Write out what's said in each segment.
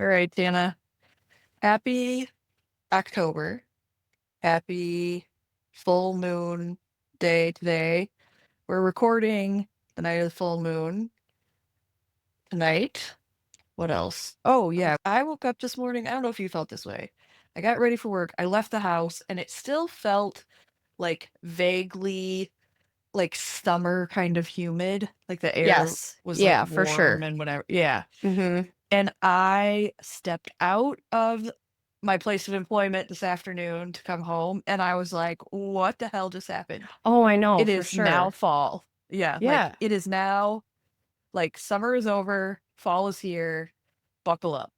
All right, Tannah. Happy October. Happy full moon day today. We're recording the night of the full moon tonight. What else? Oh, yeah. I woke up this morning. I don't know if you felt this way. I got ready for work. I left the house and it still felt like vaguely like summer kind of humid. Like the air Yes. was like Yeah, for warm sure. and whatever. Yeah. Mm-hmm. And I stepped out of my place of employment this afternoon to come home, and I was like, "What the hell just happened?" Oh, I know, It for is now sure. fall. Yeah, like Yeah. it is now like summer is over, fall is here. Buckle up.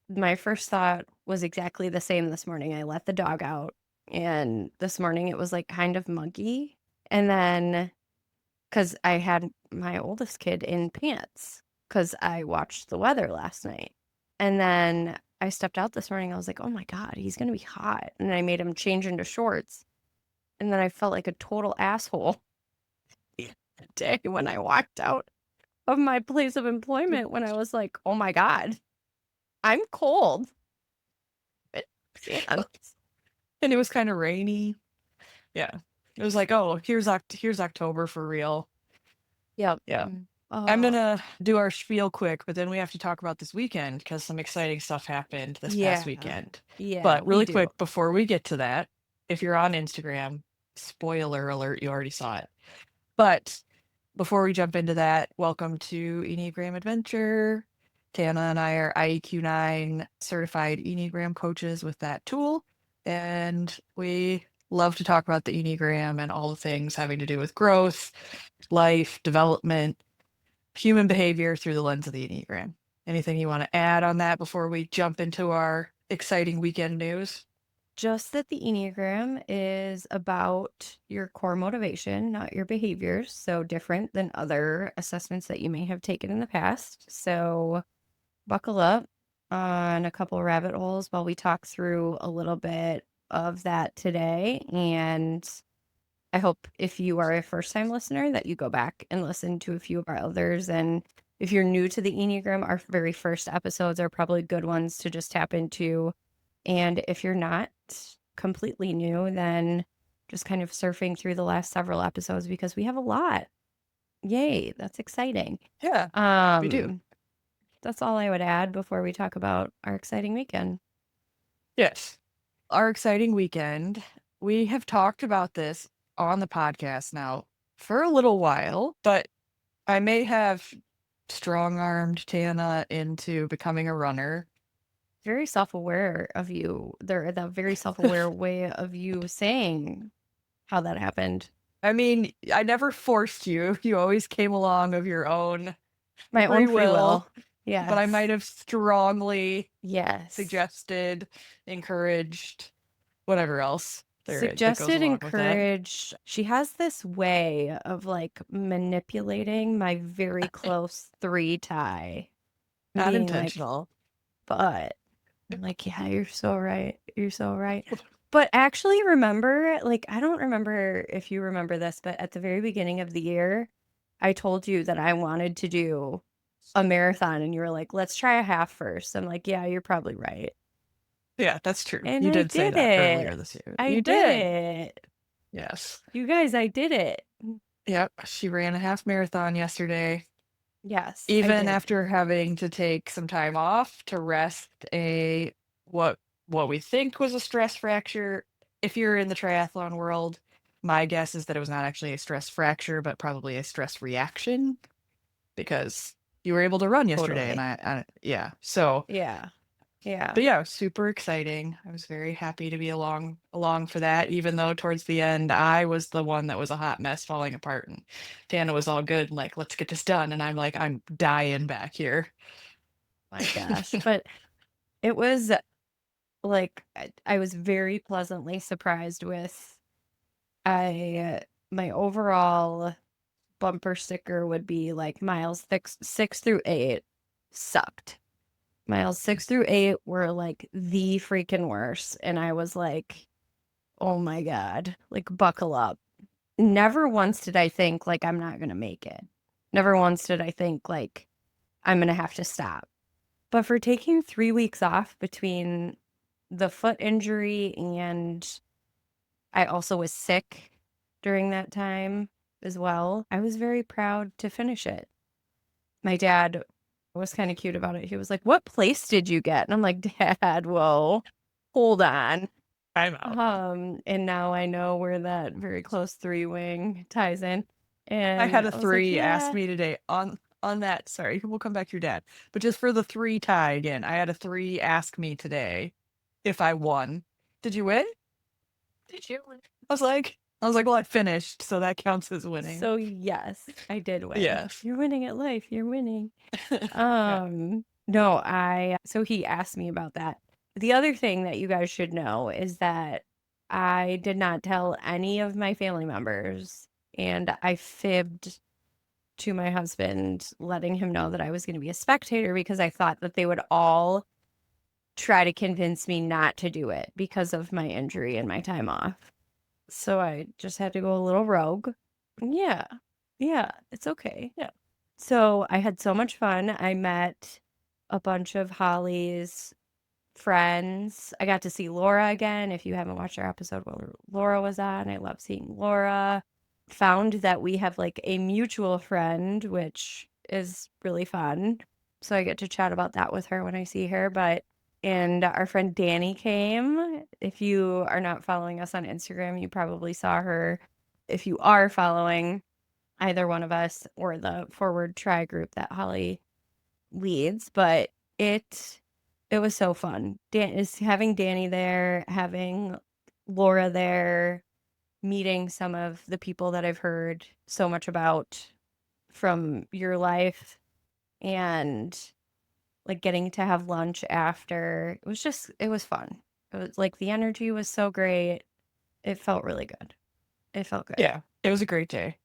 My first thought was exactly the same this morning. I let the dog out, and this morning it was like kind of muggy. And then, because I had my oldest kid in pants, because I watched the weather last night. And then I stepped out this morning. I was like, oh my God, he's going to be hot. And I made him change into shorts. And then I felt like a total asshole the day when I walked out of my place of employment when I was like, oh my God, I'm cold. And And it was kind of rainy. Yeah. It was like, "Oh, here's October for real." yep. Yeah. I'm Oh, gonna do our spiel quick, but then we have to talk about this weekend because some exciting stuff happened this past yeah. weekend. Yeah, But we really do. quick, before we get to that, if you're on Instagram, spoiler alert, you already saw it. But before we jump into that, welcome to Enneagram Adventure. Tannah and I are IEQ9 certified Enneagram coaches with that tool. And we love to talk about the Enneagram and all the things having to do with growth, life, development, human behavior through the lens of the Enneagram. Anything you want to add on that before we jump into our exciting weekend news? Just that the Enneagram is about your core motivation, not your behaviors. So different than other assessments that you may have taken in the past. So buckle up on a couple rabbit holes while we talk through a little bit of that today. And I hope if you are a first time listener that you go back and listen to a few of our others. And if you're new to the Enneagram, our very first episodes are probably good ones to just tap into. And if you're not completely new, then just kind of surfing through the last several episodes because we have a lot. Yay, that's exciting. Yeah, we do. Um, that's all I would add before we talk about our exciting weekend. Yes. Our exciting weekend. We have talked about this on the podcast now for a little while, but I may have strong armed Tannah into becoming a runner. Very self-aware of you. There, that very self-aware way of you saying how that happened. I mean, I never forced you. You always came along of your own My own free free will, will. but I Yes. might have strongly Yes. suggested, encouraged, whatever else there is that goes Suggested, along with that. encouraged. She has this way of like manipulating my very close three tie and Not being like, intentional. but I'm like, yeah, you're so right. You're so right. But actually, remember, like, I don't remember if you remember this, but at the very beginning of the year, I told you that I wanted to do a marathon, and you were like, let's try a half first. I'm like, yeah, you're probably right. Yeah, that's true. And You I did say did that earlier it. this year. I You did did. it. Yes. You guys, I did it. Yep. She ran a half marathon yesterday, Yes, I even did. after having to take some time off to rest a what what we think was a stress fracture. If you're in the triathlon world, my guess is that it was not actually a stress fracture, but probably a stress reaction because you were able to run yesterday and Totally. yeah. So Yeah. Yeah. but yeah, super exciting. I was very happy to be along for that, even though towards the end I was the one that was a hot mess falling apart and Tannah was all good, like, let's get this done. And I'm like, I'm dying back here. My gosh. But it was like I was very pleasantly surprised with I my overall bumper sticker would be like miles 6 through 8 sucked. Miles 6 through 8 were like the freaking worst. And I was like, oh my God, like buckle up. Never once did I think like I'm not gonna make it. Never once did I think like I'm gonna have to stop. But for taking 3 weeks off between the foot injury and I also was sick during that time as well, I was very proud to finish it. My dad was kinda cute about it. He was like, "What place did you get?" And I'm like, "Dad, whoa, hold on." I'm out. And now I know where that very close 3 wing ties in, I had and a I was like, 3 ask "Yeah." me today on that, sorry, we'll come back to your dad, but just for the 3 tie again, I had a 3 ask me today if I won. "Did you win? Did you win?" I was like, "Well, I finished, so that counts as winning." So, yes, I did win. Yes. "You're winning at life, you're winning." Yeah. No, I so he asked me about that. The other thing that you guys should know is that I did not tell any of my family members, and I fibbed to my husband, letting him know that I was gonna be a spectator because I thought that they would all try to convince me not to do it because of my injury and my time off. So I just had to go a little rogue. Yeah. Yeah, it's okay. Yeah. So I had so much fun. I met a bunch of Holly's friends. I got to see Laura again. If you haven't watched our episode where Laura was on, I love seeing Laura. Found that we have like a mutual friend, which is really fun. So I get to chat about that with her when I see her. And our friend Danny came. If you are not following us on Instagram, you probably saw her. If you are following either one of us or the Forward Try group that Holly leads, but it it was so fun. Dan is having Danny there, having Laura there, meeting some of the people that I've heard so much about from your life, and like getting to have lunch after. It was fun. It was like the energy was so great. It felt really good. It felt good. Yeah, it was a great day.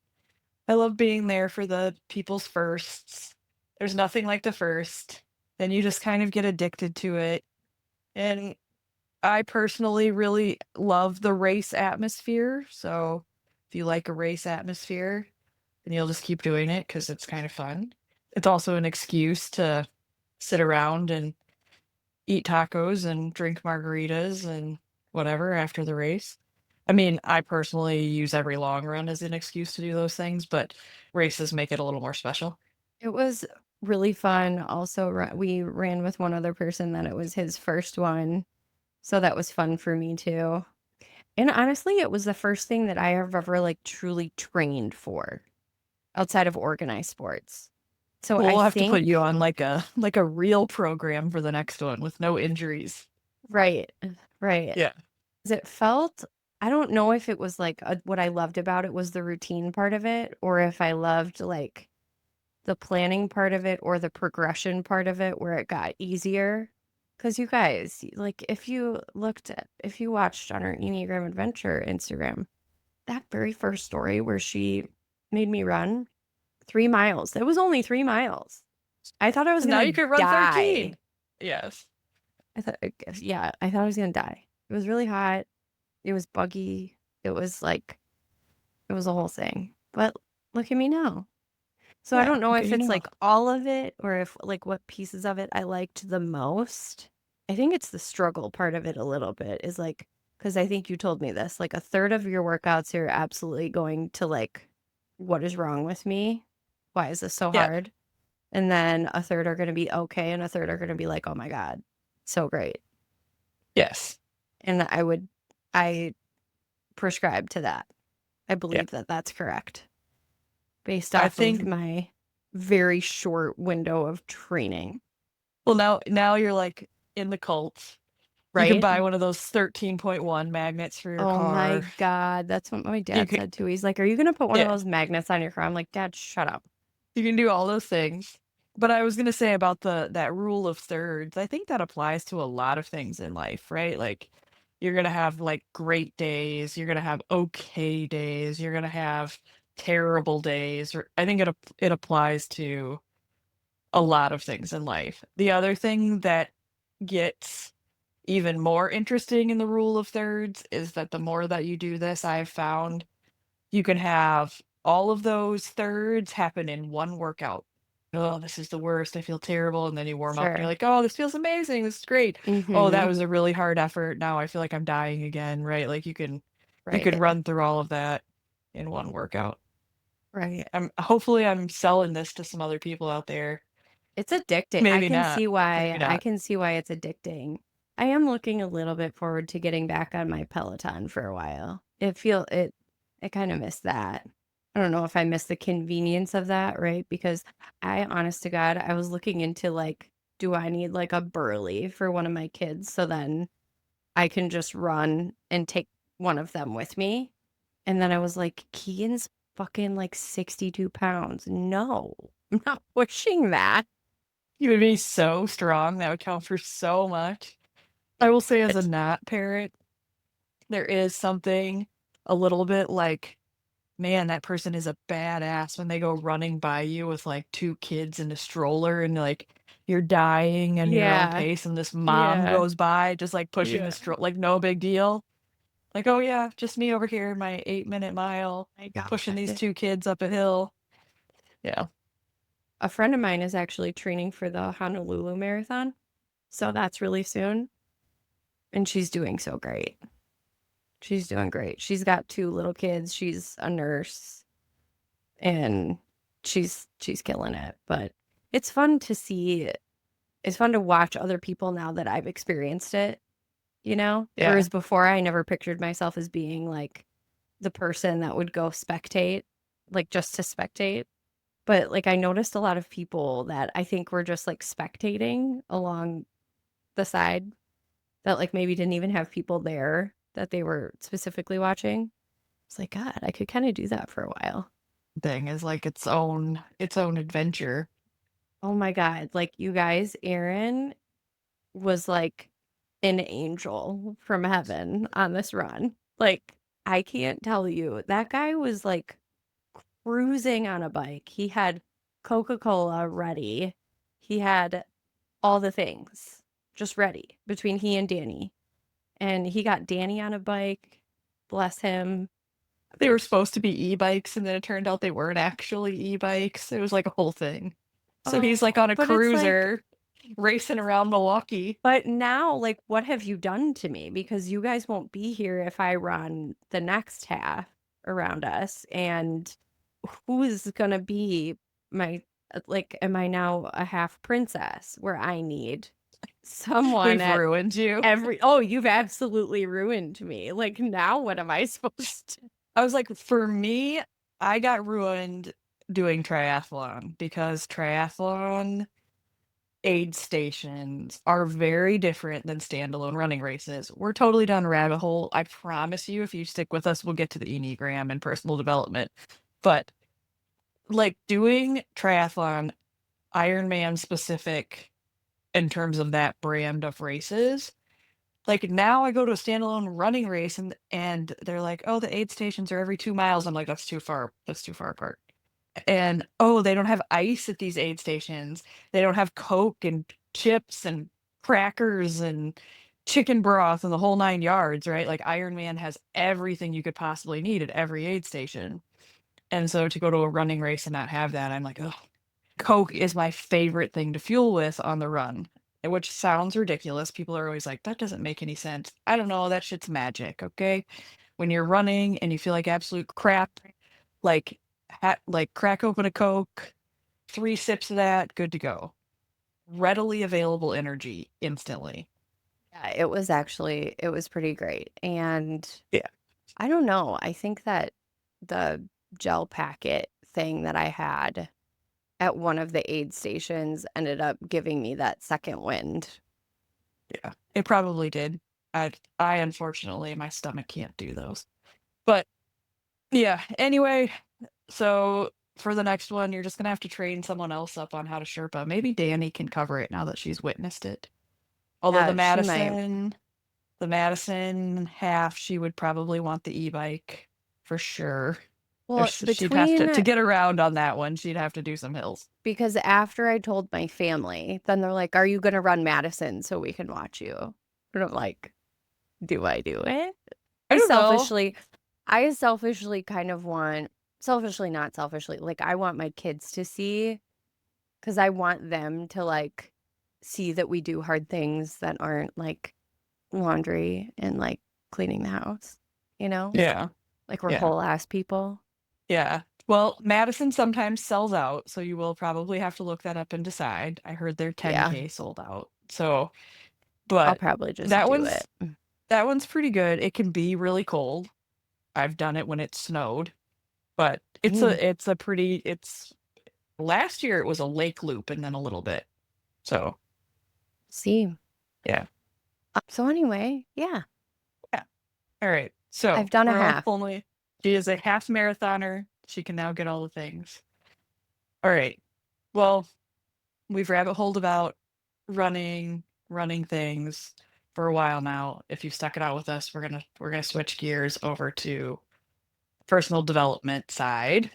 I love being there for the people's firsts. There's nothing like the first. Then you just kind of get addicted to it, and I personally really love the race atmosphere, so if you like a race atmosphere, then you'll just keep doing it because it's kind of fun. It's also an excuse to sit around and eat tacos and drink margaritas and whatever after the race. I mean, I personally use every long run as an excuse to do those things, but races make it a little more special. It was really fun. Also, we ran with one other person that it was his first one. So that was fun for me too. And honestly, it was the first thing that I have ever like truly trained for outside of organized sports. So Well, I we'll have to put you think, on like a real program for the next one with no injuries. right, right. Yeah. 'Cause it felt, I don't know if it was like what I loved about it was the routine part of it, or if I loved like the planning part of it or the progression part of it where it got easier. Because you guys, like, if you watched on our Enneagram Adventure Instagram, that very first story where she made me run 3 miles, it was only 3 miles. I thought I was And now you gonna can run die. 13. Yes. Yeah, I thought I was gonna die. It was really hot. It was buggy. It was like, it was a whole thing. But look at me now. So I Yeah. don't know Okay, if you it's know. like all of it or if like what pieces of it I liked the most. I think it's the struggle part of it a little bit is like, because I think you told me this, like a third of your workouts are absolutely going to like, what is wrong with me? Why is this so Yeah. hard? And then a third are going to be okay. And a third are going to be like, oh my God, so great. Yes. And I prescribe to that. I Yeah. believe that that's correct based I off of think my very short window of training. well now you're like in the cult. You can Right? buy one of those 13.1 magnets for your Oh my car. God, that's what my You dad can said too. He's like, "Are you gonna put one of yeah, those magnets on your car?" I'm like, "Dad, shut up." you can do all those things. But I was gonna say about that rule of thirds, I think that applies to a lot of things in life, right? Like you're gonna have like great days, you're gonna have okay days, you're gonna have terrible days. Or I think it applies to a lot of things in life. The other thing that gets even more interesting in the rule of thirds is that the more that you do this, I've found you can have all of those thirds happen in one workout. oh, this is the worst. I feel terrible. And then you warm up and you're Sure. like, oh, this feels amazing. This is great. Oh, that Mhm. was a really hard effort. Now I feel like I'm dying again, right? Like you can Right. run through all of that in one workout. Right. Hopefully I'm selling this to some other people out there. It's addicting. I Maybe can not. see Maybe why I not. can see why it's addicting. I am looking a little bit forward to getting back on my Peloton for a while. I kind of miss that. I don't know if I miss the convenience of that, right? Because honest to God, I was looking into like, do I need like a Burley for one of my kids so then I can just run and take one of them with me? And then I was like, Keegan's fucking like 62 pounds. No, I'm not pushing that. You would be so strong. That would count for so much. I will say, as a It not parent, there is something a little bit like, man, that person is a badass when they go running by you with like two kids in a stroller and like you're dying at your own Yeah, pace and this mom yeah, goes by just like pushing the yeah. stroller, like no big deal. Like, oh yeah, just me over here in my 8-minute mile My pushing these God. two kids up a hill. Yeah. A friend of mine is actually training for the Honolulu Marathon, so that's really soon, and she's doing so great. She's doing great. She's got two little kids. She's a nurse, and she's killing it. But it's fun to see. It's fun to watch other people now that I've experienced it, you know? Yeah. Whereas before I never pictured myself as being like the person that would go spectate, like just to spectate. But like I noticed a lot of people that I think were just like spectating along the side that like maybe didn't even have people there that they were specifically watching. It's like, God, I could kind of do that for a while. Thing is like its own adventure. Oh my God. Like you guys, Aaron was like an angel from heaven on this run. Like, I can't tell you. That guy was like cruising on a bike. He had Coca-Cola ready. He had all the things just ready between he and Danny. And he got Danny on a bike. Bless him. They were supposed to be e-bikes, and then it turned out they weren't actually e-bikes. It was like a whole thing. So he's like Oh, on a but it's like, cruiser racing around Milwaukee. but now, like, what have you done to me? Because you guys won't be here if I run the next half around us. And who is going to be my, like, am I now a half princess where I need someone We've at ruined you. oh, you've absolutely ruined me. Like, now what am I supposed to? I was like, for me, I got ruined doing triathlon because triathlon aid stations are very different than standalone running races. We're totally down a rabbit hole. I promise you, if you stick with us, we'll get to the Enneagram and personal development. But like doing triathlon, Ironman specific in terms of that brand of races. Like now I go to a standalone running race and they're like, "Oh, the aid stations are every 2 miles." I'm like, "That's too far. That's too far apart." And, "Oh, they don't have ice at these aid stations. They don't have Coke and chips and crackers and chicken broth and the whole 9 yards," right? Like Ironman has everything you could possibly need at every aid station. And so to go to a running race and not have that, I'm like, "Ugh." Coke is my favorite thing to fuel with on the run, which sounds ridiculous. People are always like, "That doesn't make any sense." I don't know, that shit's magic, okay? When you're running and you feel like absolute crap, like like crack open a Coke, 3 sips of that, good to go. Readily available energy instantly. Yeah, it was pretty great. And Yeah. I don't know. I think that the gel packet thing that I had at one of the aid stations ended up giving me that second wind. Yeah. It probably did. I unfortunately, my stomach can't do those. But yeah, anyway, so for the next one, you're just gonna have to train someone else up on how to Sherpa. Maybe Danny can cover it now that she's witnessed it. Although Yeah, she might. The Madison half, she would probably want the e-bike for sure. Well, She'd have to between get around on that one, she'd have to do some hills. because after I told my family, then they're like, "Are you going to run Madison so we can watch you?" And I'm like, "Do I do it?" I I don't know. selfishly, I selfishly kind of want, selfishly, not selfishly, like I want my kids to see 'Cause I want them to, like, see that we do hard things that aren't, like, laundry and, like, cleaning the house, you know? Yeah. Like, we're Yeah. whole ass people. Yeah. Well, Madison sometimes sells out, so you will probably have to look that up and decide. I heard their Yeah, 10K sold out. So, I'll but probably just that do one's it. that one's pretty good. It can be really cold. I've done it when it snowed, but it's a pretty it's last year it was a lake loop and then a little bit. So, See? yeah. So anyway, yeah, Yeah. All right. I've So, done a we're half. only she is a half marathoner. She can now get all the things. All right. Well, we've rabbit holed about running things for a while now. If you've stuck it out with us, we're gonna switch gears over to personal development side.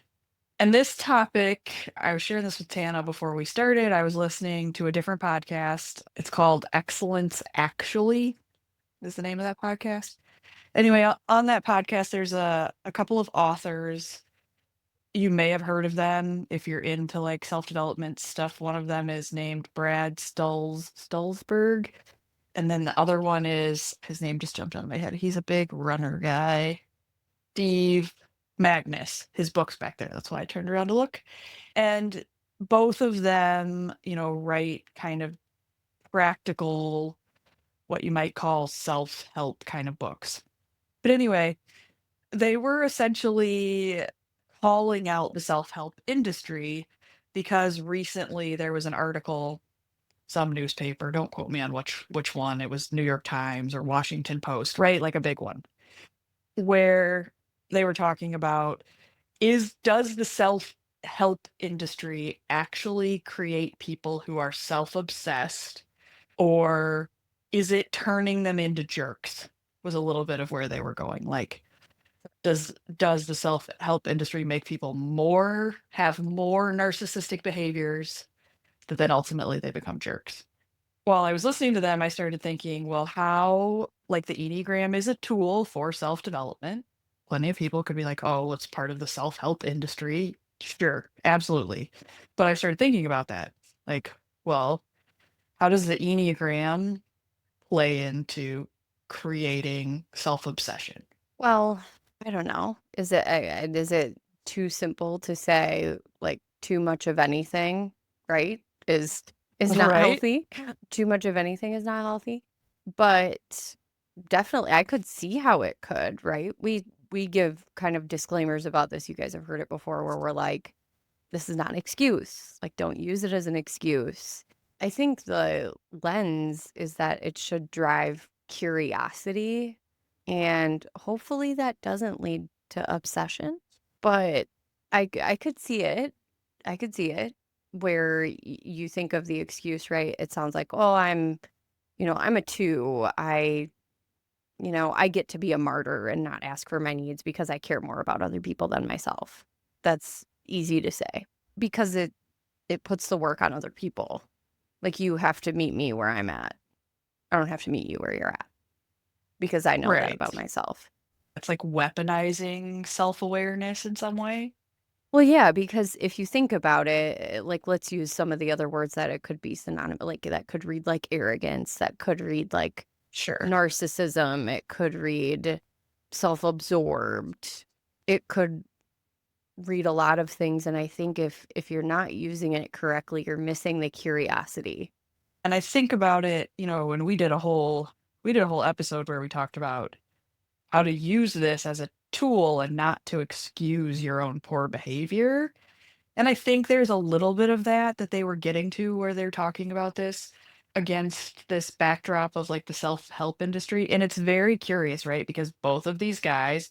And this topic, I was sharing this with Tana before we started. I was listening to a different podcast. It's called Excellence Actually, is the name of that podcast. Anyway, on that podcast, there's a couple of authors. You may have heard of them if you're into like self-development stuff. One of them is named Brad Stulsberg. And then the other one is his name just jumped out of my head. He's a big runner guy. Steve Magnus. His book's back there. That's why I turned around to look. And both of them, write kind of practical, what you might call self-help kind of books. But anyway, they were essentially calling out the self-help industry because recently there was an article, some newspaper, don't quote me on which one, it was New York Times or Washington Post, right? Like a big one, where they were talking about does the self-help industry actually create people who are self-obsessed, or is it turning them into jerks? Was a little bit of where they were going. Like, does the self-help industry make people have more narcissistic behaviors that then ultimately they become jerks? While I was listening to them, I started thinking, well, how, like, the Enneagram is a tool for self-development. Plenty of people could be like, oh, it's part of the self-help industry. Sure, absolutely. But I started thinking about that. Like, well, how does the Enneagram play into creating self-obsession? Well, I don't know. Is it too simple to say, like, too much of anything, right, is not Right? healthy? Too much of anything is not healthy? But definitely, I could see how it could, right? We give kind of disclaimers about this. You guys have heard it before where we're like, this is not an excuse. Like, don't use it as an excuse. I think the lens is that it should drive curiosity, and hopefully that doesn't lead to obsession. But I could see it. I could see it where you think of the excuse, right? It sounds like, oh, I'm a two. I get to be a martyr and not ask for my needs because I care more about other people than myself. That's easy to say because it puts the work on other people. Like, you have to meet me where I'm at. I don't have to meet you where you're at because I know that Right. about myself. It's like weaponizing self-awareness in some way. Well, yeah, because if you think about it, like, let's use some of the other words that it could be synonymous, like that could read like arrogance, that could read like Sure. narcissism, it could read self-absorbed. It could read a lot of things, and I think if you're not using it correctly, you're missing the curiosity. And I think about it, when we did a whole episode where we talked about how to use this as a tool and not to excuse your own poor behavior. And I think there's a little bit of that they were getting to where they're talking about this against this backdrop of like the self-help industry. And it's very curious, right? Because both of these guys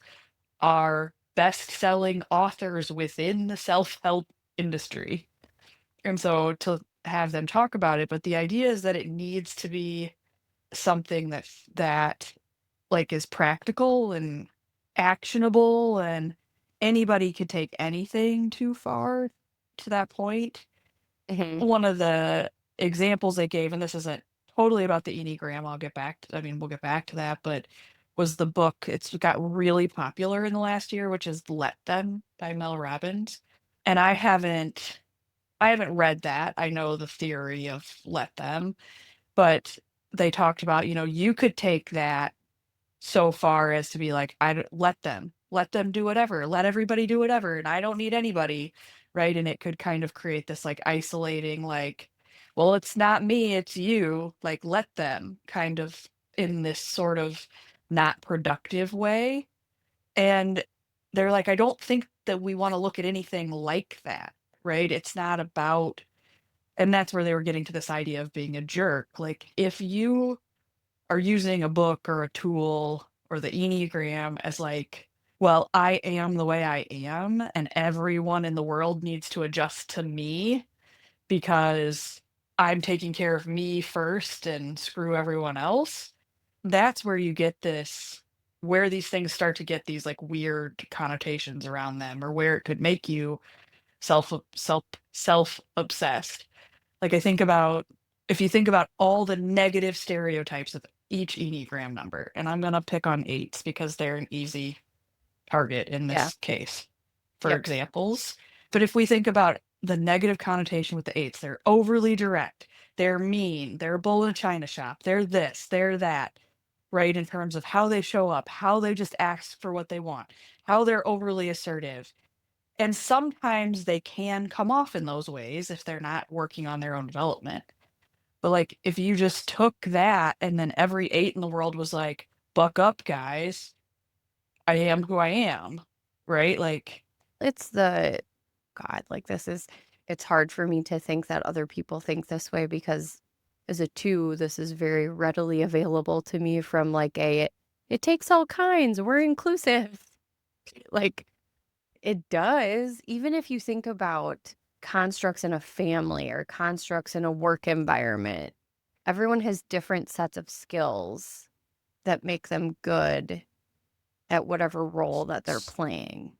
are best-selling authors within the self-help industry. And so to have them talk about it, but the idea is that it needs to be something that like is practical and actionable, and anybody could take anything too far to that point. Mhm. One of the examples they gave, and this isn't totally about the Enneagram, we'll get back to that, but was the book, it's got really popular in the last year, which is Let Them by Mel Robbins. And I haven't read that. I know the theory of let them, but they talked about, you could take that so far as to be like, I don't, let them do whatever, let everybody do whatever, and I don't need anybody, right? And it could kind of create this like isolating, like, well, it's not me, it's you, like, let them kind of in this sort of not productive way. And they're like, I don't think that we want to look at anything like that, right? It's not about, and that's where they were getting to this idea of being a jerk. Like, if you are using a book or a tool or the Enneagram as like, well, I am the way I am, and everyone in the world needs to adjust to me because I'm taking care of me first and screw everyone else. That's where you get this, where these things start to get these like weird connotations around them, or where it could make you self obsessed. Like I think about, if you think about all the negative stereotypes of each Enneagram number, and I'm gonna pick on eights because they're an easy target in Yeah. this case for Yep. examples. But if we think about the negative connotation with the eights, they're overly direct, they're mean, they're a bull in a china shop, they're this, they're that, right? In terms of how they show up, how they just ask for what they want, how they're overly assertive. And sometimes they can come off in those ways if they're not working on their own development. But like if you just took that and then every eight in the world was like, buck up, guys, I am who I am, right? Like, It's the God, like it's hard for me to think that other people think this way because as a two, this is very readily available to me from like it takes all kinds, we're inclusive. Like it does, even if you think about constructs in a family or constructs in a work environment, everyone has different sets of skills that make them good at whatever role that they're playing.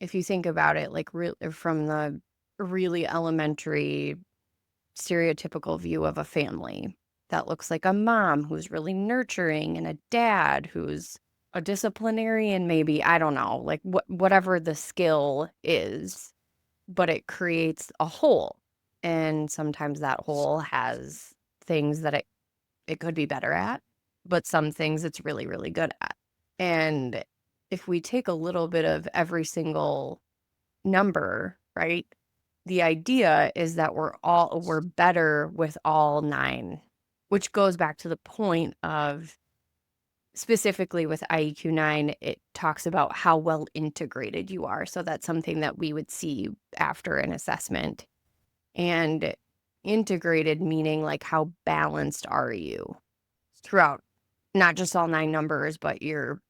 If you think about it, like from the really elementary stereotypical view of a family, that looks like a mom who's really nurturing and a dad who's a disciplinarian, maybe, I don't know, like whatever the skill is, but it creates a whole. And sometimes that whole has things that it could be better at, but some things it's really, really good at. And if we take a little bit of every single number, right? The idea is that we're better with all nine, which goes back to the point of specifically with IEQ 9, it talks about how well integrated you are. So that's something that we would see after an assessment. And integrated meaning like how balanced are you throughout not just all nine numbers, but your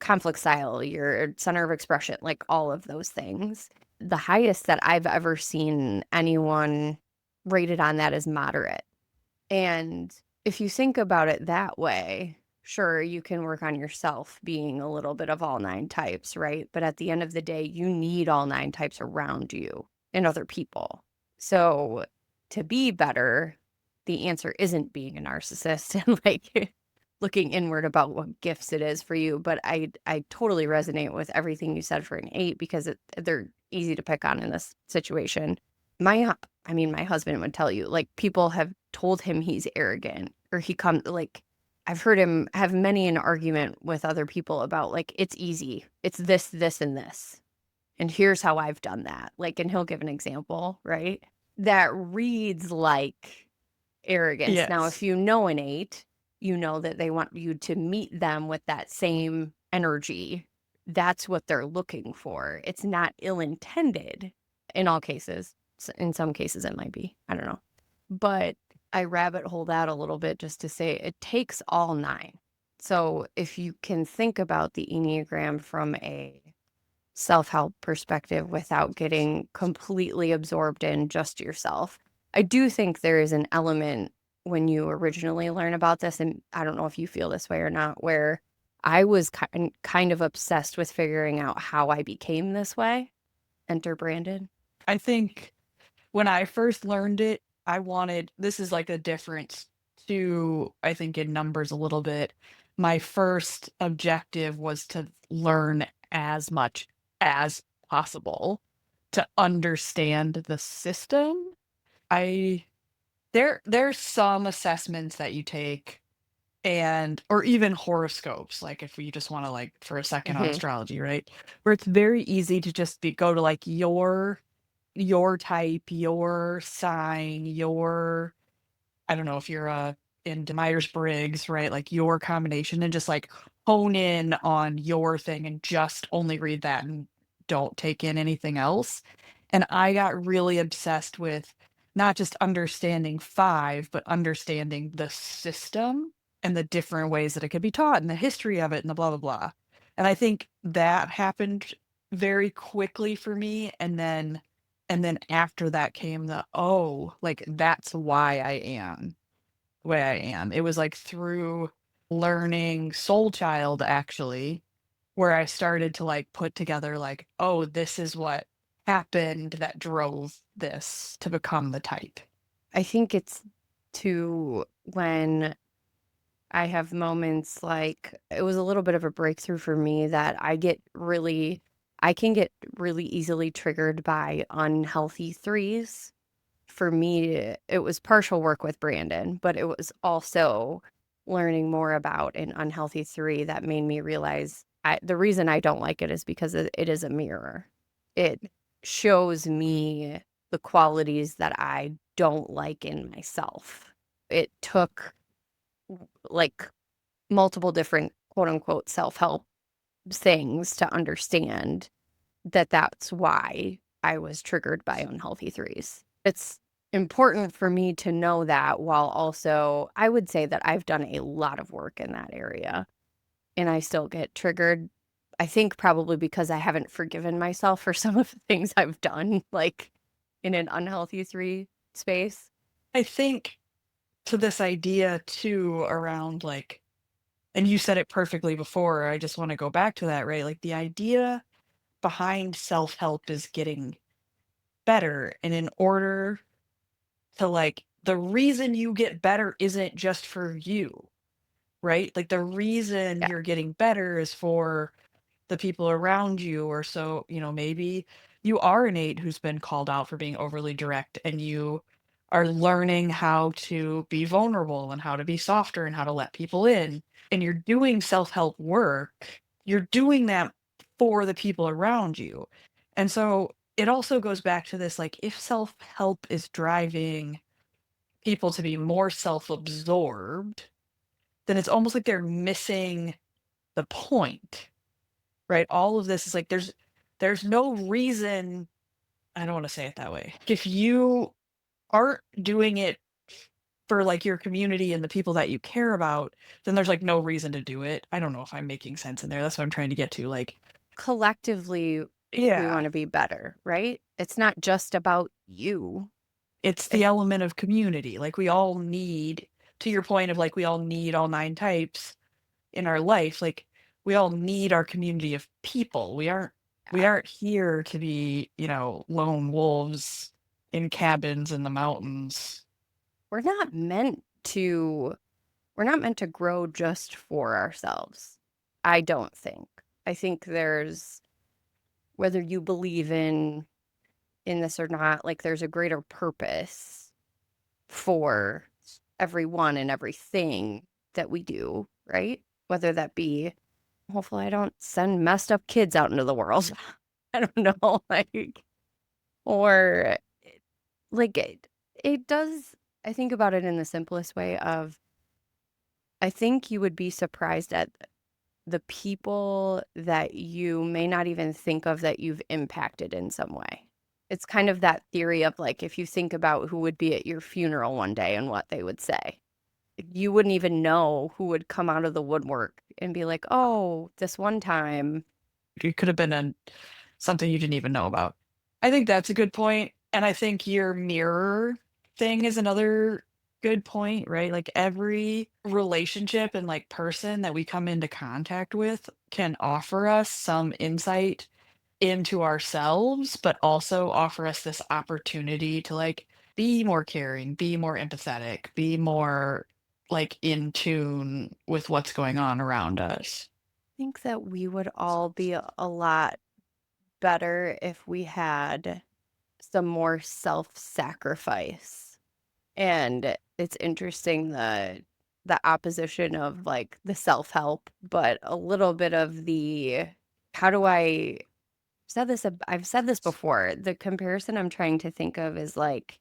conflict style, your center of expression, like all of those things. The highest that I've ever seen anyone rated on that is moderate. And if you think about it that way, sure, you can work on yourself being a little bit of all nine types, right? But at the end of the day, you need all nine types around you and other people. So to be better, the answer isn't being a narcissist and like looking inward about what gifts it is for you. But I totally resonate with everything you said for an eight because they're easy to pick on in this situation. My husband would tell you, like, people have told him he's arrogant or he comes like I've heard him have many an argument with other people about like it's easy. It's this, this, and this. And here's how I've done that. Like, and he'll give an example, right? That reads like arrogance. Now, if yes. you know an eight, you know that they want you to meet them with that same energy. That's what they're looking for. It's not ill-intended in all cases. In some cases, it might be. I don't know. But I rabbit hole that a little bit just to say it takes all nine. So if you can think about the Enneagram from a self-help perspective without getting completely absorbed in just yourself. I do think there is an element when you originally learn about this, and I don't know if you feel this way or not, where I was kind of obsessed with figuring out how I became this way. Enter Brandon. I think when I first learned it, I wanted, this is like a difference to, I think, in numbers a little bit. My first objective was to learn as much as possible. to understand the system. I there's some assessments that you take and or even horoscopes, like if we just want to like for a second on Mhm. astrology, right? Where it's very easy to just go to like your type, your sign, your I don't know if you're into Myers-Briggs, right? Like your combination and just like hone in on your thing and just only read that and don't take in anything else. And I got really obsessed with not just understanding five, but understanding the system and the different ways that it could be taught and the history of it and the blah blah blah. And I think that happened very quickly for me. And then after that came the, oh, like that's why I am the way I am. It was like through learning Soul Child actually, where I started to like put together like, oh, this is what happened that drove this to become the type. I think it's to when I have moments like it was a little bit of a breakthrough for me that I can get really easily triggered by unhealthy threes. For me, it was partial work with Brandon, but it was also learning more about an unhealthy three that made me realize the reason I don't like it is because it is a mirror. It shows me the qualities that I don't like in myself. It took like multiple different quote unquote self-help things to understand that that's why I was triggered by unhealthy threes. It's important for me to know that while also I would say that I've done a lot of work in that area and I still get triggered. I think probably because I haven't forgiven myself for some of the things I've done, like in an unhealthy three space. I think to this idea too around like, and you said it perfectly before, I just want to go back to that, right? Like the idea behind self help is getting better. And in order to like, the reason you get better isn't just for you, right? Like the reason Yeah. you're getting better is for the people around you. Or so, maybe you are an eight who's been called out for being overly direct and you are learning how to be vulnerable and how to be softer and how to let people in. And you're doing self-help work. You're doing that for the people around you. And so it also goes back to this like if self-help is driving people to be more self-absorbed, then it's almost like they're missing the point, right? All of this is like there's no reason. I don't want to say it that way. If you aren't doing it for like your community and the people that you care about, then there's like no reason to do it. I don't know if I'm making sense in there. That's what I'm trying to get to. Like, Collectively, we yeah, want to be better, right? It's not just about you. it's the It, element of community. Like we all need, to your point of like we all need all nine types in our life. Like we all need our community of people. We aren't here to be, lone wolves in cabins in the mountains. we're not meant to we're not meant to grow just for ourselves. I don't think. I think there's whether you believe in this or not, like there's a greater purpose for everyone and everything that we do, right? Whether that be hopefully I don't send messed up kids out into the world. I don't know, like or like it does I think about it in the simplest way of I think you would be surprised at the people that you may not even think of that you've impacted in some way. It's kind of that theory of like if you think about who would be at your funeral one day and what they would say, you wouldn't even know who would come out of the woodwork and be like, "Oh, this one time." It could have been something you didn't even know about. I think that's a good point, and I think your mirror thing is another good point, right? Like every relationship and like person that we come into contact with can offer us some insight into ourselves, but also offer us this opportunity to like be more caring, be more empathetic, be more like in tune with what's going on around us. I think that we would all be a lot better if we had some more self-sacrifice. And it's interesting the opposition of like the self-help, but a little bit of the how do I I've said this before. The comparison I'm trying to think of is like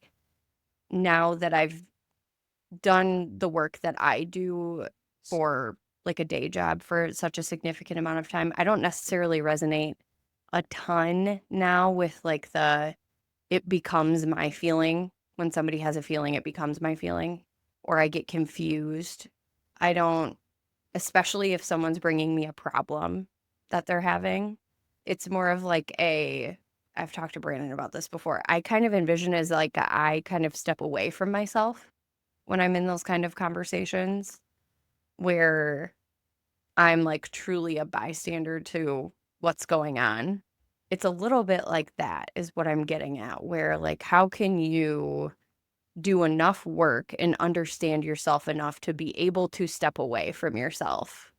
now that I've done the work that I do for like a day job for such a significant amount of time, I don't necessarily resonate a ton now with like it becomes my feeling. When somebody has a feeling, it becomes my feeling, or I get confused. I don't, especially if someone's bringing me a problem that they're having. It's more of like I've talked to Brandon about this before. I kind of envision as like I kind of step away from myself when I'm in those kind of conversations where I'm like truly a bystander to what's going on. It's a little bit like that is what I'm getting at, where like, how can you do enough work and understand yourself enough to be able to step away from yourself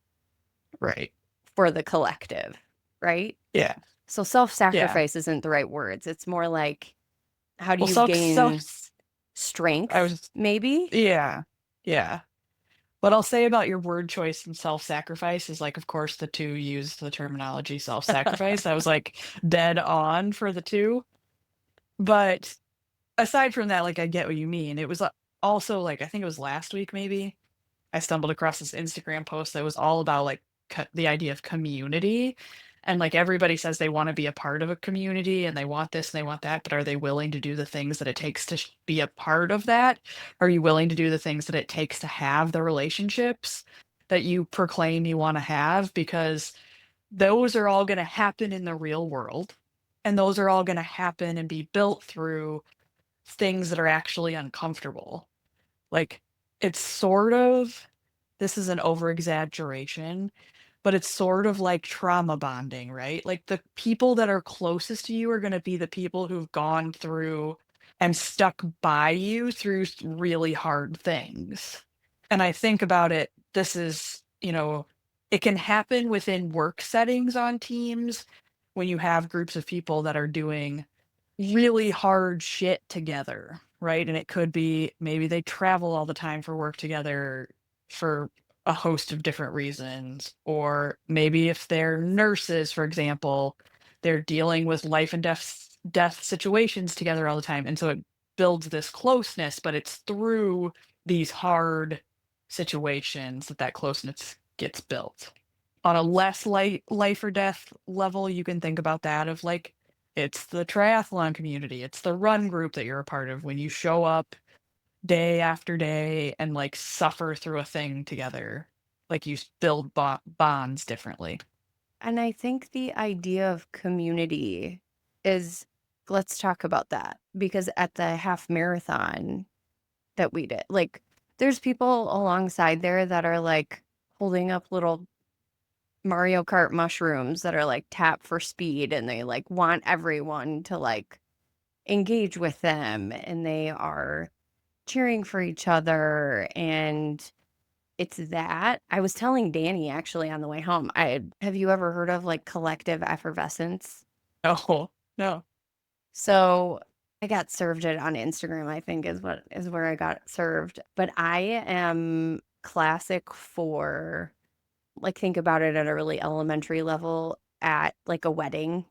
Right. for the collective, right? Yeah. So Yeah. self-sacrifice isn't the right words. It's more like, how do Well, you gain I strength, was, maybe? yeah. Yeah. What I'll say about your word choice and self-sacrifice is like, of course, the two use the terminology self-sacrifice. I was like dead on for the two. But aside from that, like, I get what you mean. It was also like, I think it was last week, maybe. I stumbled across this Instagram post that was all about like the idea of community. And like everybody says they want to be a part of a community and they want this and they want that, but are they willing to do the things that it takes to be a part of that? Are you willing to do the things that it takes to have the relationships that you proclaim you want to have? Because those are all going to happen in the real world. And those are all going to happen and be built through things that are actually uncomfortable. Like, it's sort of, this is an over exaggeration, but it's sort of like trauma bonding, right? Like the people that are closest to you are going to be the people who've gone through and stuck by you through really hard things. And I think about it, this is, it can happen within work settings on teams when you have groups of people that are doing really hard shit together, right? And it could be maybe they travel all the time for work together for a host of different reasons. Or maybe if they're nurses, for example, they're dealing with life and death situations together all the time. And so it builds this closeness, but it's through these hard situations that that closeness gets built. On a less life or death level, you can think about that of like it's the triathlon community, it's the run group that you're a part of when you show up day after day and like suffer through a thing together. Like you build bonds differently. And I think the idea of community is, let's talk about that because at the half marathon that we did, like, there's people alongside there that are like holding up little Mario Kart mushrooms that are like tap for speed and they like want everyone to like engage with them and they are cheering for each other. And it's that. I was telling Danny actually on the way home. Have you ever heard of like collective effervescence? Oh, no. So I got served it on Instagram, I think is where I got served. But I am classic for like think about it at a really elementary level at like a wedding.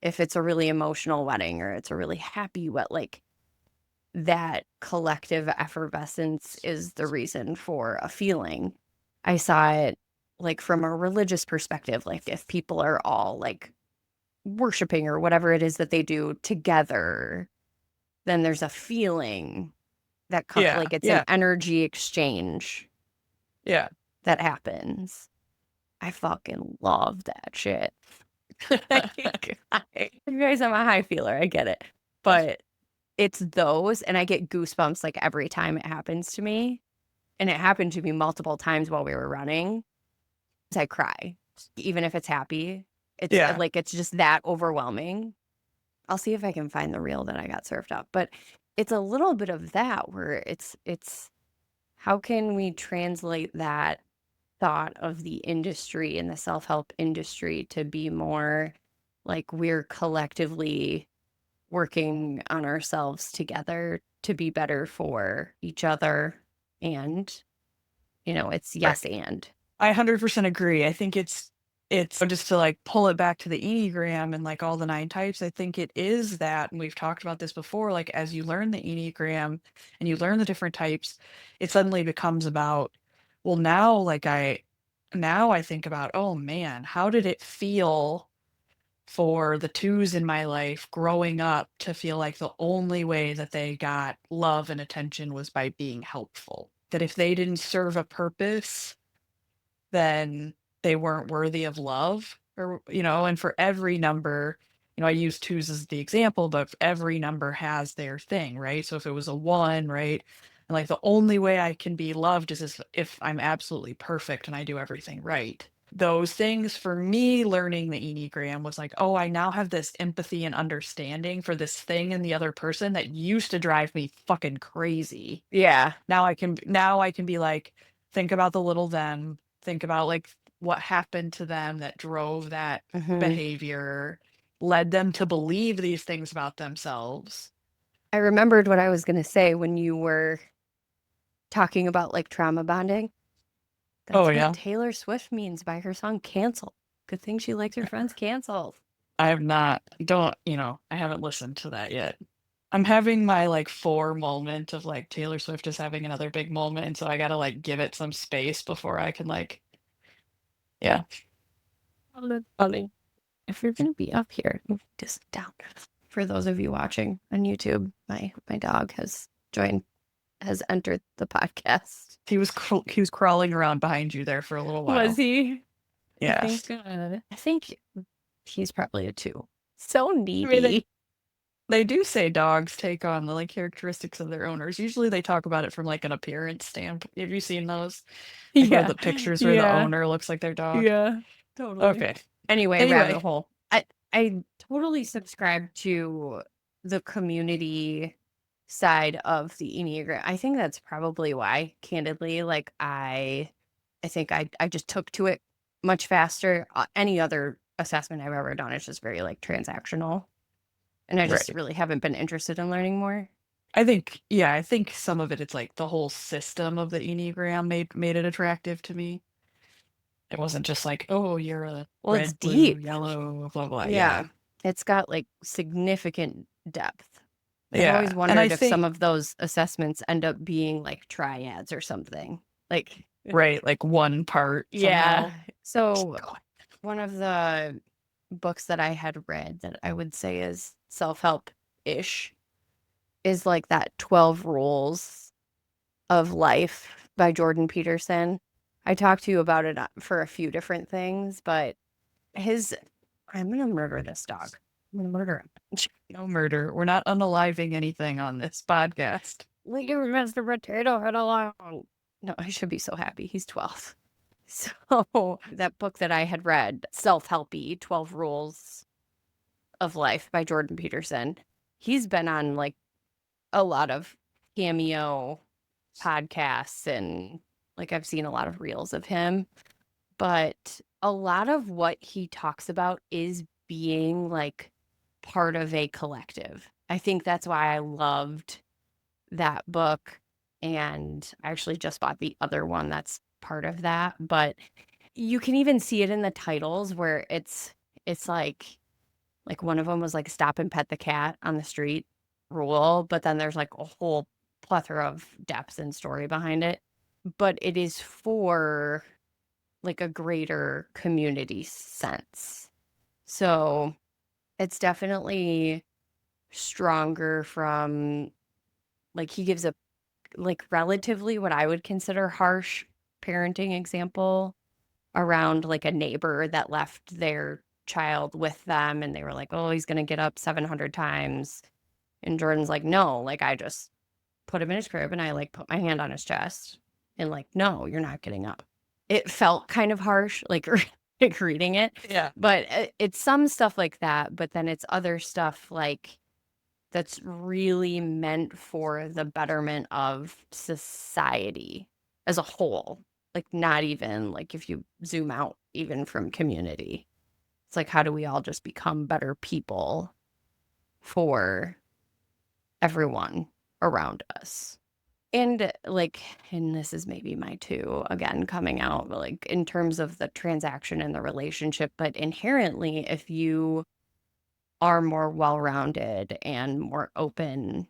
If it's a really emotional wedding or it's a really happy like that collective effervescence is the reason for a feeling. I saw it like from a religious perspective, like if people are all like worshiping or whatever it is that they do together, then there's a feeling that Yeah, like it's an yeah, energy exchange yeah. that happens. I fucking love that shit. Like, you guys, I'm a high feeler. I get it. But it's those, and I get goosebumps like every time it happens to me. And it happened to me multiple times while we were running. I cry, even if it's happy. It's Yeah. like it's just that overwhelming. I'll see if I can find the reel that I got served up. But it's a little bit of that where it's how can we translate that thought of the industry and the self-help industry to be more like we're collectively working on ourselves together to be better for each other. And, it's Right. yes and. I 100% agree. I think it's just to like pull it back to the Enneagram and like all the 9 types, I think it is that, and we've talked about this before, like as you learn the Enneagram and you learn the different types, it suddenly becomes about, well, now I think about, oh man, how did it feel for the 2s in my life growing up to feel like the only way that they got love and attention was by being helpful? That if they didn't serve a purpose, then they weren't worthy of love, or and for every number, I use 2s as the example, but every number has their thing, right? So if it was a 1, right, and like the only way I can be loved is if I'm absolutely perfect and I do everything right. Those things for me learning the Enneagram was like, oh, I now have this empathy and understanding for this thing in the other person that used to drive me fucking crazy. Yeah. Now I can be like, think about the little them, think about like what happened to them that drove that Hmm. behavior, led them to believe these things about themselves. I remembered what I was going to say when you were talking about like trauma bonding. Oh That's what yeah. Taylor Swift means by her song Cancel. Good thing she likes her friends canceled. I have not don't I haven't listened to that yet. I'm having my like 4 moment of like Taylor Swift is having another big moment, and so I gotta like give it some space before I can like, yeah. Oh, that's funny. If you're going to be up here, just down. For those of you watching on YouTube, my dog has entered the podcast. He was crawling around behind you there for a little Was while. he? Yes. I think he's probably a 2. So I mean, needy. they do say dogs take on the like characteristics of their owners. Usually they talk about it from like an appearance standpoint. Have you seen those? Like where Yeah. the pictures where the Yeah. owner looks like their dog? Yeah. Totally. Okay. Anyway, rabbit Anyway, hole. I totally subscribe to the community side of the Enneagram. I think that's probably why, candidly, like I think I just took to it much faster. Any other assessment I've ever done is just very like transactional. And I just right. really haven't been interested in learning more. I think some of it's like the whole system of the Enneagram made it attractive to me. It wasn't just like, oh, you're a Well, it's red, blue, deep. yellow, blah blah. Yeah. Yeah. It's got like significant depth. I've Yeah. always And I wondered if some think of those assessments end up being like triads or something. Like, right, like one part yeah. somehow. So, one of the books that I had read that I would say is self-help ish is like that 12 Rules of Life by Jordan Peterson. I talked to you about it for a few different things, but his, I'm going to murder this dog. I'm going to murder him. No murder. We're not unaliving anything on this podcast. Leave Mr. Potato Head alone. No, I should be so happy. He's 12. So, that book that I had read, Self-Helpy 12 Rules of Life by Jordan Peterson, he's been on like a lot of cameo podcasts and like I've seen a lot of reels of him. But a lot of what he talks about is being like part of a collective. I think that's why I loved that book. And I actually just bought the other one that's part of that. But you can even see it in the titles where it's like one of them was like stop and pet the cat on the street rule, but then there's like a whole plethora of depth and story behind it. But it is for like a greater community sense. So it's definitely stronger from like he gives a like relatively what I would consider harsh parenting example around like a neighbor that left their child with them and they were like, "Oh, he's going to get up 700 times." And Jordan's like, "No, like I just put him in his crib and I like put my hand on his chest and like, no, you're not getting up." It felt kind of harsh like like reading it, Yeah. but it's some stuff like that, but then it's other stuff like that's really meant for the betterment of society as a whole. Like not even like if you zoom out even from community. It's like, how do we all just become better people for everyone around us? And like, and this is maybe my two again coming out, but like in terms of the transaction and the relationship, but inherently, if you are more well rounded and more open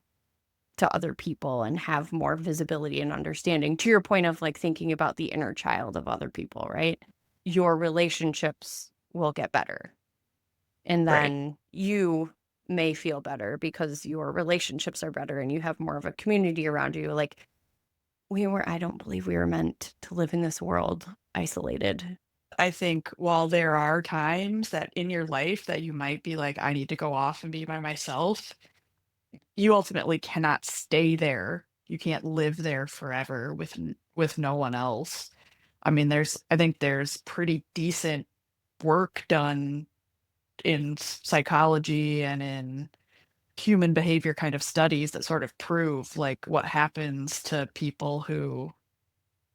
to other people and have more visibility and understanding, to your point of like thinking about the inner child of other people, right? Your relationships will get better. And Right. then you may feel better because your relationships are better and you have more of a community around you. Like, I don't believe we were meant to live in this world isolated. I think while there are times that in your life that you might be like, I need to go off and be by myself, you ultimately cannot stay there. You can't live there forever with no one else. I mean, I think there's pretty decent work done in psychology and in human behavior kind of studies that sort of prove like what happens to people who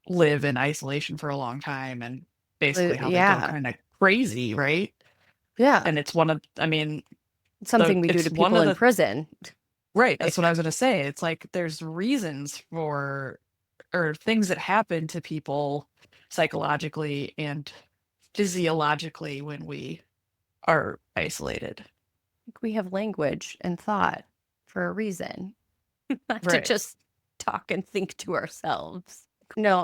live in isolation for a long time and basically how they go Yeah. kind of crazy, right? Yeah. And it's one of, I mean, It's something we do it's to one people of in the, prison. right. That's what I Like, was going to say. It's like there's reasons for, or things that happen to people psychologically and physiologically when we are isolated. we have language and thought for a reason, not to Right. just talk and think to ourselves. No,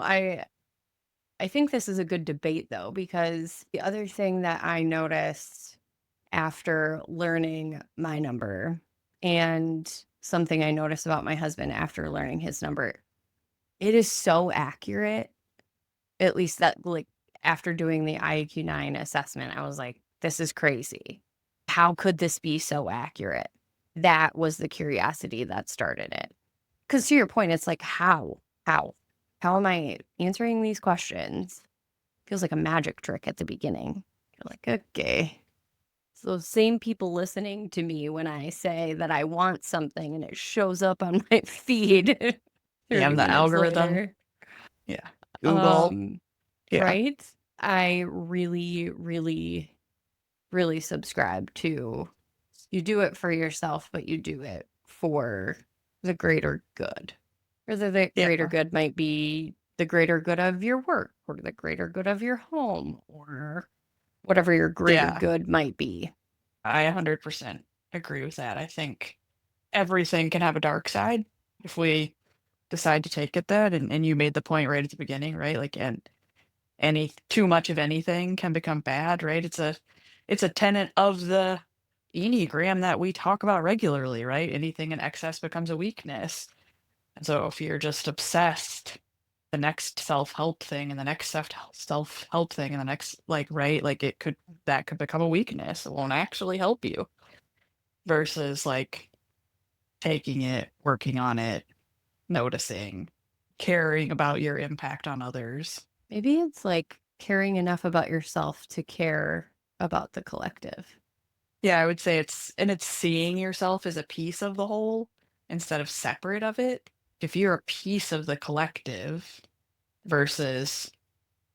I think this is a good debate though, because the other thing that I noticed after learning my number and something I noticed about my husband after learning his number, it is so accurate. At least that, like, after doing the IQ-9 assessment, I was like, this is crazy. How could this be so accurate? That was the curiosity that started it. Because to your point, it's like, How? How am I answering these questions? Feels like a magic trick at the beginning. You're like, okay. So same people listening to me when I say that I want something and it shows up on my feed Yeah, 30 and the minutes algorithm. later. Yeah. Google. Um, Yeah. right? I really, really, really subscribe to you do it for yourself, but you do it for the greater good. Or the greater Yeah. good might be the greater good of your work or the greater good of your home or whatever your greater Yeah. good might be. I 100% agree with that. I think everything can have a dark side if we decide to take it that. And you made the point right at the beginning, right? Like, and any too much of anything can become bad, right? It's a tenet of the Enneagram that we talk about regularly, right? Anything in excess becomes a weakness. And so if you're just obsessed, the next self-help thing and the next self-help thing and the next, like, right, like that could become a weakness. It won't actually help you versus like taking it, working on it, noticing, caring about your impact on others. Maybe it's like caring enough about yourself to care about the collective. Yeah, I would say it's seeing yourself as a piece of the whole instead of separate of it. If you're a piece of the collective versus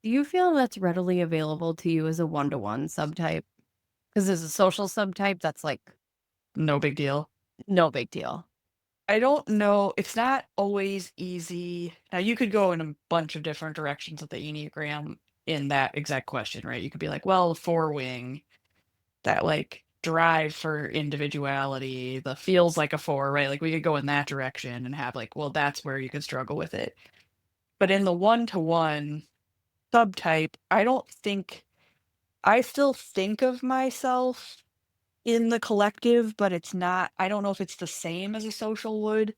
Do you feel that's readily available to you as a one-to-one subtype? Because as a social subtype, that's like no big deal. no big deal. I don't know. It's not always easy. Now, you could go in a bunch of different directions with the Enneagram in that exact question, right? You could be like, well, four wing, that like drive for individuality, the feels like a four, right? Like we could go in that direction and have like, well, that's where you could struggle with it. But in the one to one subtype, I still think of myself in the collective, but it's not, I don't know if it's the same as a social would.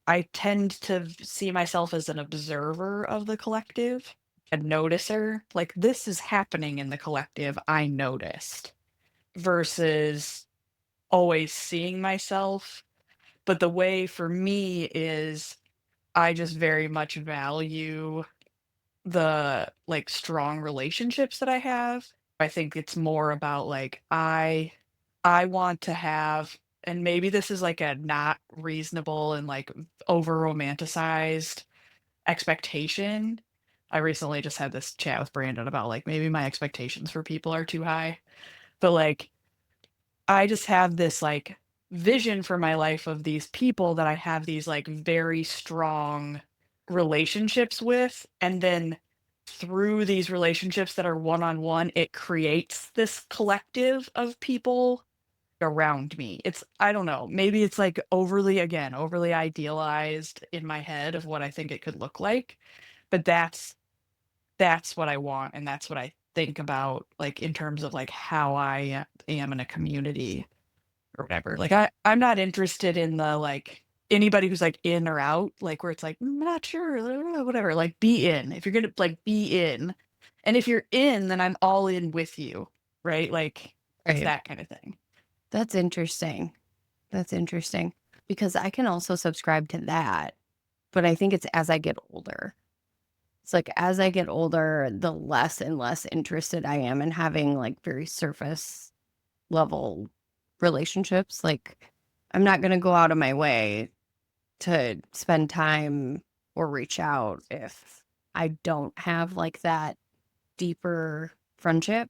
I tend to see myself as an observer of the collective, a noticer. Like, this is happening in the collective, I noticed, versus always seeing myself. But the way for me is I just very much value the like strong relationships that I have. I think it's more about like I want to have, and maybe this is like a not reasonable and like over romanticized expectation. I recently just had this chat with Brandon about like maybe my expectations for people are too high. But like, I just have this like vision for my life of these people that I have these like very strong relationships with. And then through these relationships that are one on one, it creates this collective of people around me. It's, I don't know, maybe it's like overly idealized in my head of what I think it could look like. But that's what I want. And that's what I think about, like in terms of like how I am in a community or whatever. Like I'm not interested in the like anybody who's like in or out, like where it's like, I'm not sure, whatever. Like be in. If you're gonna like be in. And if you're in, then I'm all in with you. Right? Like it's Right. that kind of thing. That's interesting. That's interesting because I can also subscribe to that, but I think it's as I get older. It's like as I get older, the less and less interested I am in having like very surface level relationships. Like I'm not going to go out of my way to spend time or reach out if I don't have like that deeper friendship,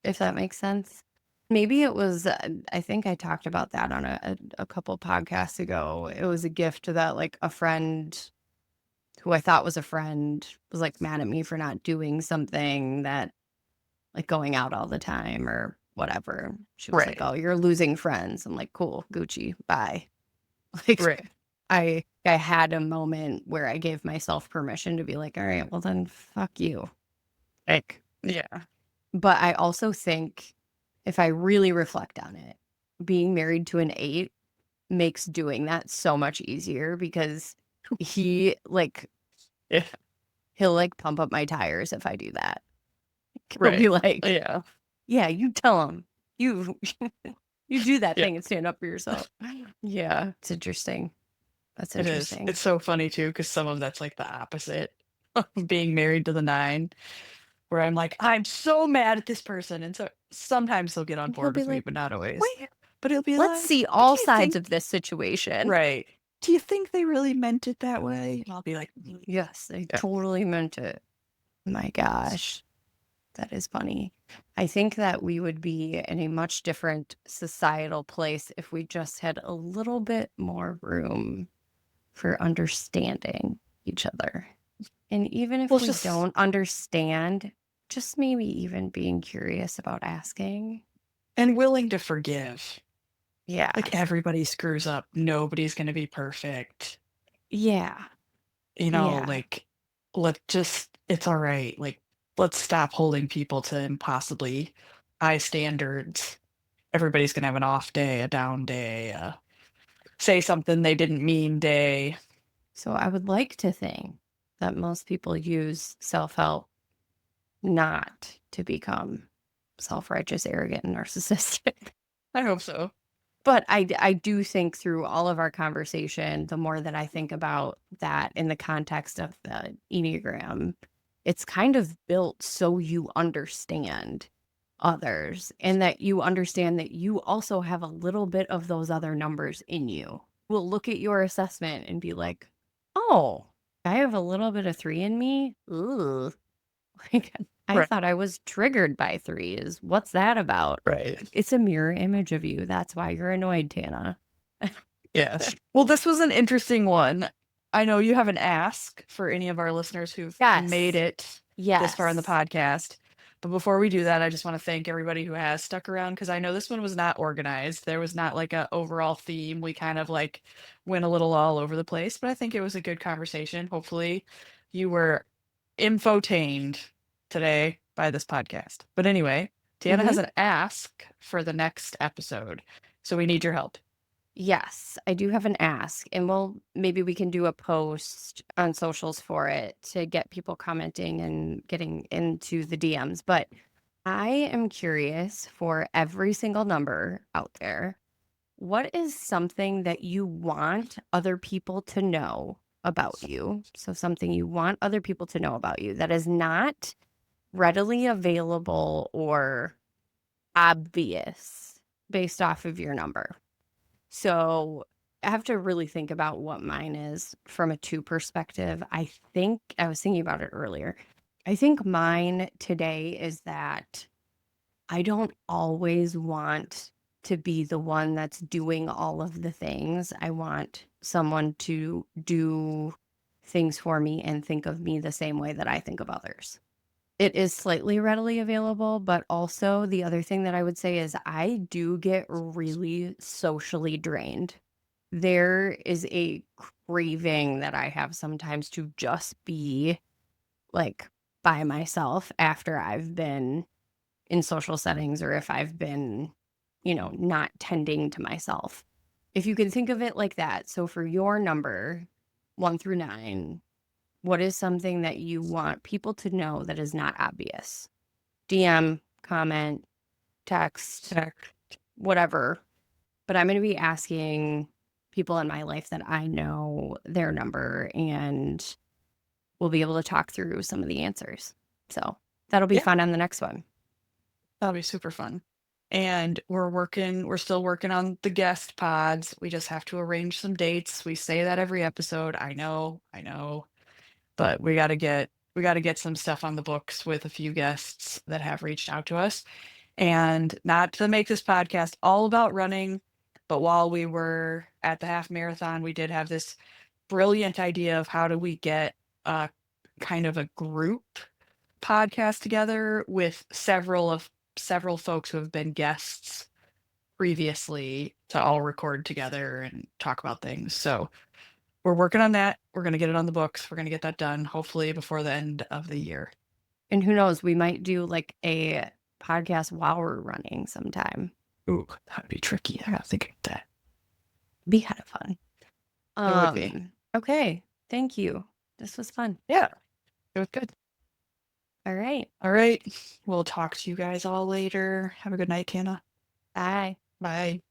if that makes sense. Maybe it was, I think I talked about that on a couple podcasts ago. It was a gift that like a friend who I thought was a friend was like mad at me for not doing something that like going out all the time or whatever. She was like, Right. "Oh, you're losing friends." I'm like, "Cool, Gucci, bye." Like Right. I had a moment where I gave myself permission to be like, "All right, well then fuck you." Like, Yeah. but I also think if I really reflect on it, being married to an 8 makes doing that so much easier because he like Yeah. he'll like pump up my tires if I do that. He'll Right. be like, Yeah. "Yeah, you tell him. You you do that Yeah. thing and stand up for yourself." Yeah. It's interesting. That's It is. interesting. It's so funny too, because some of that's like the opposite of being married to the nine, where I'm like, I'm so mad at this person. And so sometimes they'll get on And he'll board be with me, like, but not always. "Wait, But he'll be let's like, see but all do you sides think, of this situation." right? Do you think they really meant it that way? And I'll be like, "Mm, Yes, they yeah, totally meant it. My gosh, that is funny. I think that we would be in a much different societal place if we just had a little bit more room for understanding each other. And even well, if it's we just, don't understand, just maybe even being curious about asking. and willing to forgive. Yeah. Like everybody screws up. Nobody's going to be perfect. Yeah. Yeah. Like, let just, it's all right. Like, let's stop holding people to impossibly high standards. Everybody's going to have an off day, a down day, say something they didn't mean day. So I would like to think that most people use self-help not to become self-righteous, arrogant, and narcissistic. I hope so. But I do think through all of our conversation, the more that I think about that in the context of the Enneagram, it's kind of built so you understand others and that you understand that you also have a little bit of those other numbers in you. We'll look at your assessment and be like, "Oh, I have a little bit of 3 in me? Ooh." Like, I Right. thought I was triggered by 3s. What's that about? Right. It's a mirror image of you. That's why you're annoyed, Tannah. Yes. Well, this was an interesting one. I know you have an ask for any of our listeners who've made Yes. it this far in the Yes. podcast. But before we do that, I just want to thank everybody who has stuck around because I know this one was not organized. There was not like a overall theme. We kind of like went a little all over the place, but I think it was a good conversation. Hopefully, you were infotained today by this podcast. But anyway, Tiana Mhm. has an ask for the next episode. So we need your help. Yes, I do have an ask, and maybe we can do a post on socials for it to get people commenting and getting into the DMs. But I am curious for every single number out there, what is something that you want other people to know about you? So something you want other people to know about you that is not readily available or obvious based off of your number. So I have to really think about what mine is from a 2 perspective. I think I was thinking about it earlier. I think mine today is that I don't always want to be the one that's doing all of the things. I want someone to do things for me and think of me the same way that I think of others. It is slightly readily available, but also the other thing that I would say is I do get really socially drained. There is a craving that I have sometimes to just be like by myself after I've been in social settings or if I've been, not tending to myself. If you can think of it like that. So for your number, 1 through 9, what is something that you want people to know that is not obvious? DM, comment, text, Heck. whatever. But I'm going to be asking people in my life that I know their number, and we'll be able to talk through some of the answers. So that'll be Yeah, fun on the next one. that'll be super fun. And we're still working on the guest pods. We just have to arrange some dates. We say that every episode. I know, but we got to get some stuff on the books with a few guests that have reached out to us. And not to make this podcast all about running, but while we were at the half marathon, we did have this brilliant idea of how do we get a kind of a group podcast together with several folks who have been guests previously to all record together and talk about things. So we're working on that. We're going to get it on the books. We're going to get that done hopefully before the end of the year. And who knows, we might do like a podcast while we're running sometime. Ooh, that'd be tricky. I gotta think of that. Be kind of fun. It would be. Okay. Thank you. This was fun. Yeah, it was good. All right. All right. We'll talk to you guys all later. Have a good night, Tannah. Bye. Bye.